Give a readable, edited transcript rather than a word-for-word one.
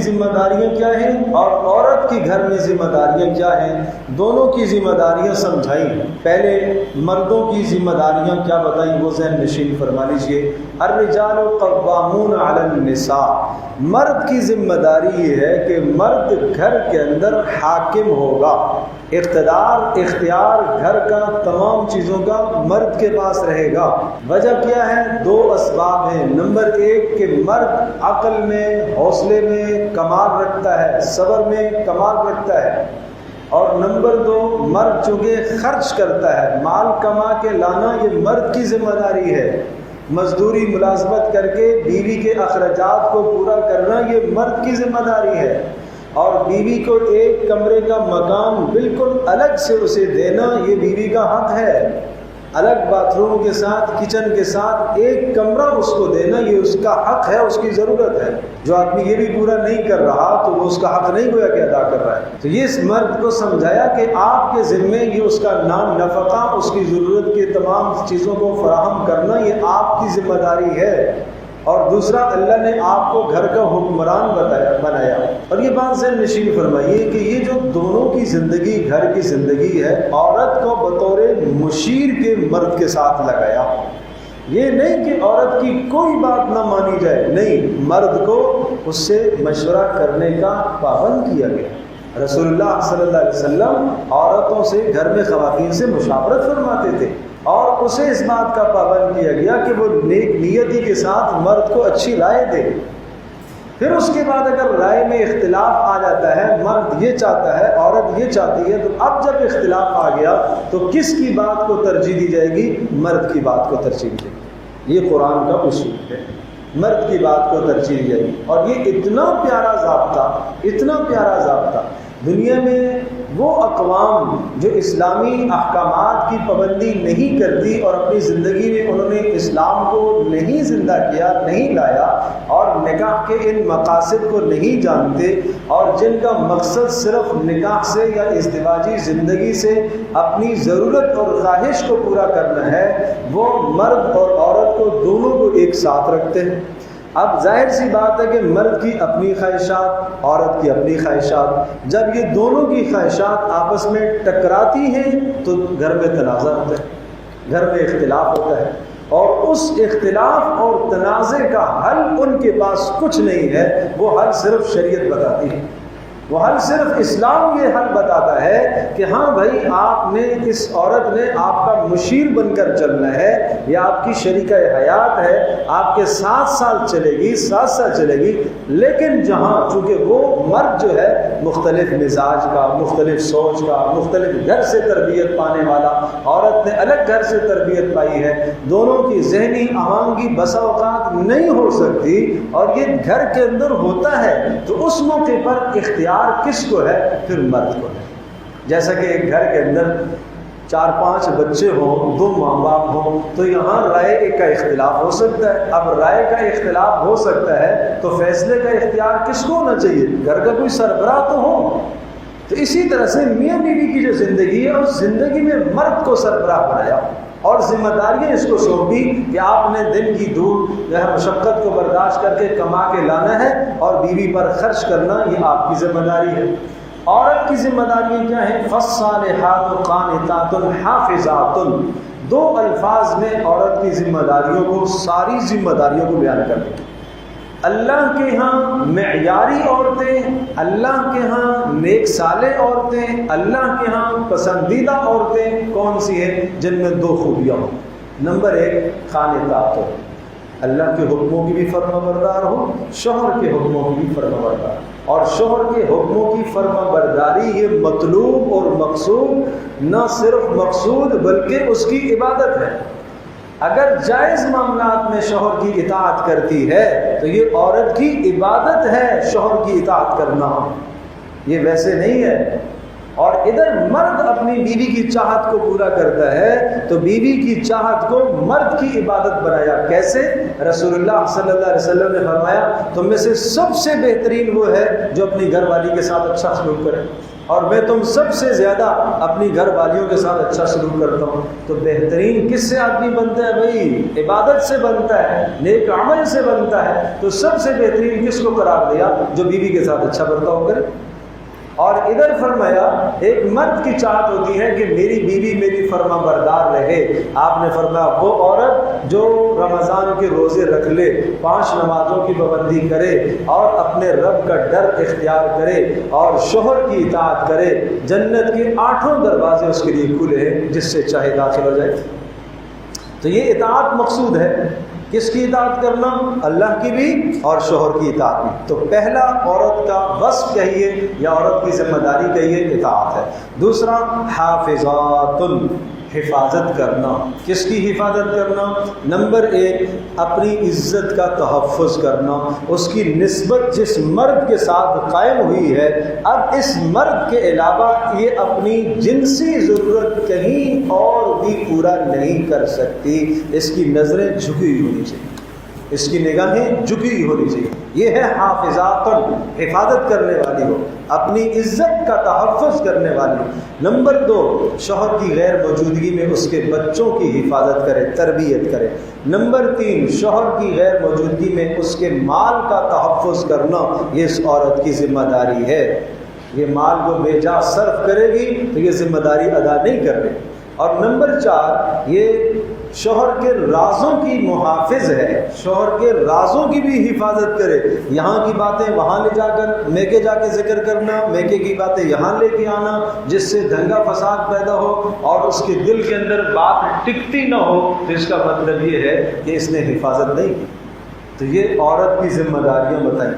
ذمہ داریاں کیا ہیں اور عورت کی گھر میں ذمہ داریاں کیا ہیں، دونوں کی ذمہ داریاں سمجھائیں۔ پہلے مردوں کی ذمہ داریاں کیا بتائیں، وہ ذہن نشین فرما لیجیے۔ الرجال قوامون علی النساء، مرد کی ذمہ داری یہ ہے کہ مرد گھر کے اندر حاکم ہوگا، اقتدار اختیار گھر کا تمام چیزوں کا مرد کے پاس رہے گا۔ وجہ کیا ہے؟ دو اسباب ہیں۔ نمبر ایک کہ مرد عقل میں، حوصلے میں کمال رکھتا ہے، صبر میں کمال رکھتا ہے، اور نمبر دو مرد چونکہ خرچ کرتا ہے، مال کما کے لانا یہ مرد کی ذمہ داری ہے۔ مزدوری ملازمت کر کے بیوی کے اخراجات کو پورا کرنا یہ مرد کی ذمہ داری ہے، اور بیوی کو ایک کمرے کا مکان بالکل الگ سے اسے دینا یہ بیوی کا حق ہے۔ الگ باتھ روم کے ساتھ، کچن کے ساتھ ایک کمرہ اس کو دینا یہ اس کا حق ہے، اس کی ضرورت ہے۔ جو آدمی یہ بھی پورا نہیں کر رہا تو وہ اس کا حق نہیں گویا کہ ادا کر رہا ہے۔ تو یہ اس مرد کو سمجھایا کہ آپ کے ذمے یہ اس کا نام نفقہ، اس کی ضرورت کے تمام چیزوں کو فراہم کرنا یہ آپ کی ذمہ داری ہے۔ اور دوسرا، اللہ نے آپ کو گھر کا حکمران بنایا۔ اور یہ بات ذہن نشین فرمائیے کہ یہ جو دونوں کی زندگی، گھر کی زندگی ہے، عورت کو بطور مشیر کے مرد کے ساتھ لگایا۔ یہ نہیں کہ عورت کی کوئی بات نہ مانی جائے، نہیں، مرد کو اس سے مشورہ کرنے کا پابند کیا گیا۔ رسول اللہ صلی اللہ علیہ وسلم عورتوں سے، گھر میں خواتین سے مشاورت فرماتے تھے، اور اسے اس بات کا پابند کیا گیا کہ وہ نیک نیتی کے ساتھ مرد کو اچھی رائے دے۔ پھر اس کے بعد اگر رائے میں اختلاف آ جاتا ہے، مرد یہ چاہتا ہے، عورت یہ چاہتی ہے، تو اب جب اختلاف آ گیا تو کس کی بات کو ترجیح دی جائے گی؟ مرد کی بات کو ترجیح دی جائے گی۔ یہ قرآن کا اصول ہے، مرد کی بات کو ترجیح دی جائے گی۔ اور یہ اتنا پیارا ضابطہ، اتنا پیارا ضابطہ، دنیا میں وہ اقوام جو اسلامی احکامات کی پابندی نہیں کرتی اور اپنی زندگی میں انہوں نے اسلام کو نہیں زندہ کیا، نہیں لایا، اور نکاح کے ان مقاصد کو نہیں جانتے، اور جن کا مقصد صرف نکاح سے یا ازدواجی زندگی سے اپنی ضرورت اور خواہش کو پورا کرنا ہے، وہ مرد اور عورت کو دونوں کو ایک ساتھ رکھتے ہیں۔ اب ظاہر سی بات ہے کہ مرد کی اپنی خواہشات، عورت کی اپنی خواہشات، جب یہ دونوں کی خواہشات آپس میں ٹکراتی ہیں تو گھر میں تنازع ہوتا ہے، گھر میں اختلاف ہوتا ہے، اور اس اختلاف اور تنازع کا حل ان کے پاس کچھ نہیں ہے، وہ حل صرف شریعت بتاتی ہے، وہ حل صرف اسلام یہ حل بتاتا ہے کہ ہاں بھائی، آپ نے، اس عورت نے آپ کا مشیر بن کر چلنا ہے، یا آپ کی شریکہ حیات ہے، آپ کے ساتھ ساتھ چلے گی، ساتھ ساتھ چلے گی، لیکن جہاں چونکہ وہ مرد جو ہے مختلف مزاج کا، مختلف سوچ کا، مختلف گھر سے تربیت پانے والا، عورت نے الگ گھر سے تربیت پائی ہے، دونوں کی ذہنی آہنگی بسا اوقات نہیں ہو سکتی، اور یہ گھر کے اندر ہوتا ہے، تو اس موقع پر اختیار کس کو ہے؟ پھر مرد کو ہے۔ جیسا کہ ایک گھر کے اندر 4-5 بچے ہوں، 2 ماں باپ ہوں، تو یہاں رائے کا اختلاف ہو سکتا ہے۔ اب رائے کا اختلاف ہو سکتا ہے تو فیصلے کا اختیار کس کو ہونا چاہیے؟ گھر کا کوئی سربراہ تو ہو۔ تو اسی طرح سے میاں بیوی کی جو زندگی ہے، اس زندگی میں مرد کو سربراہ بنایا، اور ذمہ داریاں اس کو سونپی کہ آپ نے دن کی دھوپ جو ہے مشقت کو برداشت کر کے کما کے لانا ہے، اور بیوی پر خرچ کرنا یہ آپ کی ذمہ داری ہے۔ عورت کی ذمہ داریاں کیا ہیں؟ فالصالحات قانتات حافظات، 2 الفاظ میں عورت کی ذمہ داریوں کو، ساری ذمہ داریوں کو بیان کر دیا۔ اللہ کے ہاں معیاری عورتیں، اللہ کے ہاں نیک صالح عورتیں، اللہ کے ہاں پسندیدہ عورتیں کون سی ہیں؟ جن میں 2 خوبیاں ہوں۔ نمبر 1 قانتات ہو، اللہ کے حکموں کی بھی فرما بردار ہو، شوہر کے حکموں کی بھی فرما بردار، اور شوہر کے حکموں کی فرما برداری یہ مطلوب اور مقصود، نہ صرف مقصود بلکہ اس کی عبادت ہے۔ اگر جائز معاملات میں شوہر کی اطاعت کرتی ہے تو یہ عورت کی عبادت ہے، شوہر کی اطاعت کرنا، یہ ویسے نہیں ہے۔ اور ادھر مرد اپنی بیوی کی چاہت کو پورا کرتا ہے تو بیوی کی چاہت کو مرد کی عبادت بنایا۔ کیسے؟ رسول اللہ صلی اللہ علیہ وسلم نے فرمایا تم میں سے سب سے بہترین وہ ہے جو اپنی گھر والی کے ساتھ اچھا سلوک کرے، اور میں تم سب سے زیادہ اپنی گھر والیوں کے ساتھ اچھا سلوک کرتا ہوں، تو بہترین کس سے آدمی بنتا ہے بھائی؟ عبادت سے بنتا ہے، نیک عمل سے بنتا ہے، تو سب سے بہترین کس کو قرار دیا؟ جو بیوی کے ساتھ اچھا برتاؤ کرے۔ اور ادھر فرمایا ایک مرد کی چاہت ہوتی ہے کہ میری بیوی میری فرما بردار رہے، آپ نے فرمایا وہ عورت جو رمضان کے روزے رکھ لے، 5 نمازوں کی پابندی کرے اور اپنے رب کا ڈر اختیار کرے اور شوہر کی اطاعت کرے، جنت کے 8 دروازے اس کے لیے کھلے ہیں، جس سے چاہے داخل ہو جائے۔ تو یہ اطاعت مقصود ہے، کس کی اطاعت کرنا؟ اللہ کی بھی اور شوہر کی اطاعت بھی۔ تو پہلا عورت کا وصف کہیے یا عورت کی ذمہ داری کہیے، اطاعت ہے۔ دوسرا حافظات، حفاظت کرنا۔ کس کی حفاظت کرنا؟ نمبر 1 اپنی عزت کا تحفظ کرنا، اس کی نسبت جس مرد کے ساتھ قائم ہوئی ہے، اب اس مرد کے علاوہ یہ اپنی جنسی ضرورت کہیں اور بھی پورا نہیں کر سکتی، اس کی نظریں جھکی ہونی چاہیے، اس کی نگاہیں جھکی ہونی چاہیے۔ یہ ہے حافظات، حفاظت کرنے والی ہو، اپنی عزت کا تحفظ کرنے والی۔ نمبر 2 شوہر کی غیر موجودگی میں اس کے بچوں کی حفاظت کرے، تربیت کرے۔ نمبر 3 شوہر کی غیر موجودگی میں اس کے مال کا تحفظ کرنا، یہ اس عورت کی ذمہ داری ہے۔ یہ مال کو بے جا صرف کرے گی تو یہ ذمہ داری ادا نہیں کر رہی۔ اور نمبر 4 یہ شوہر کے رازوں کی محافظ ہے، شوہر کے رازوں کی بھی حفاظت کرے، یہاں کی باتیں وہاں لے جا کر میکے جا کے ذکر کرنا، میکے کی باتیں یہاں لے کے آنا، جس سے دنگا فساد پیدا ہو اور اس کے دل کے اندر بات ٹکتی نہ ہو، تو اس کا مطلب یہ ہے کہ اس نے حفاظت نہیں کی۔ تو یہ عورت کی ذمہ داریاں بتائیں۔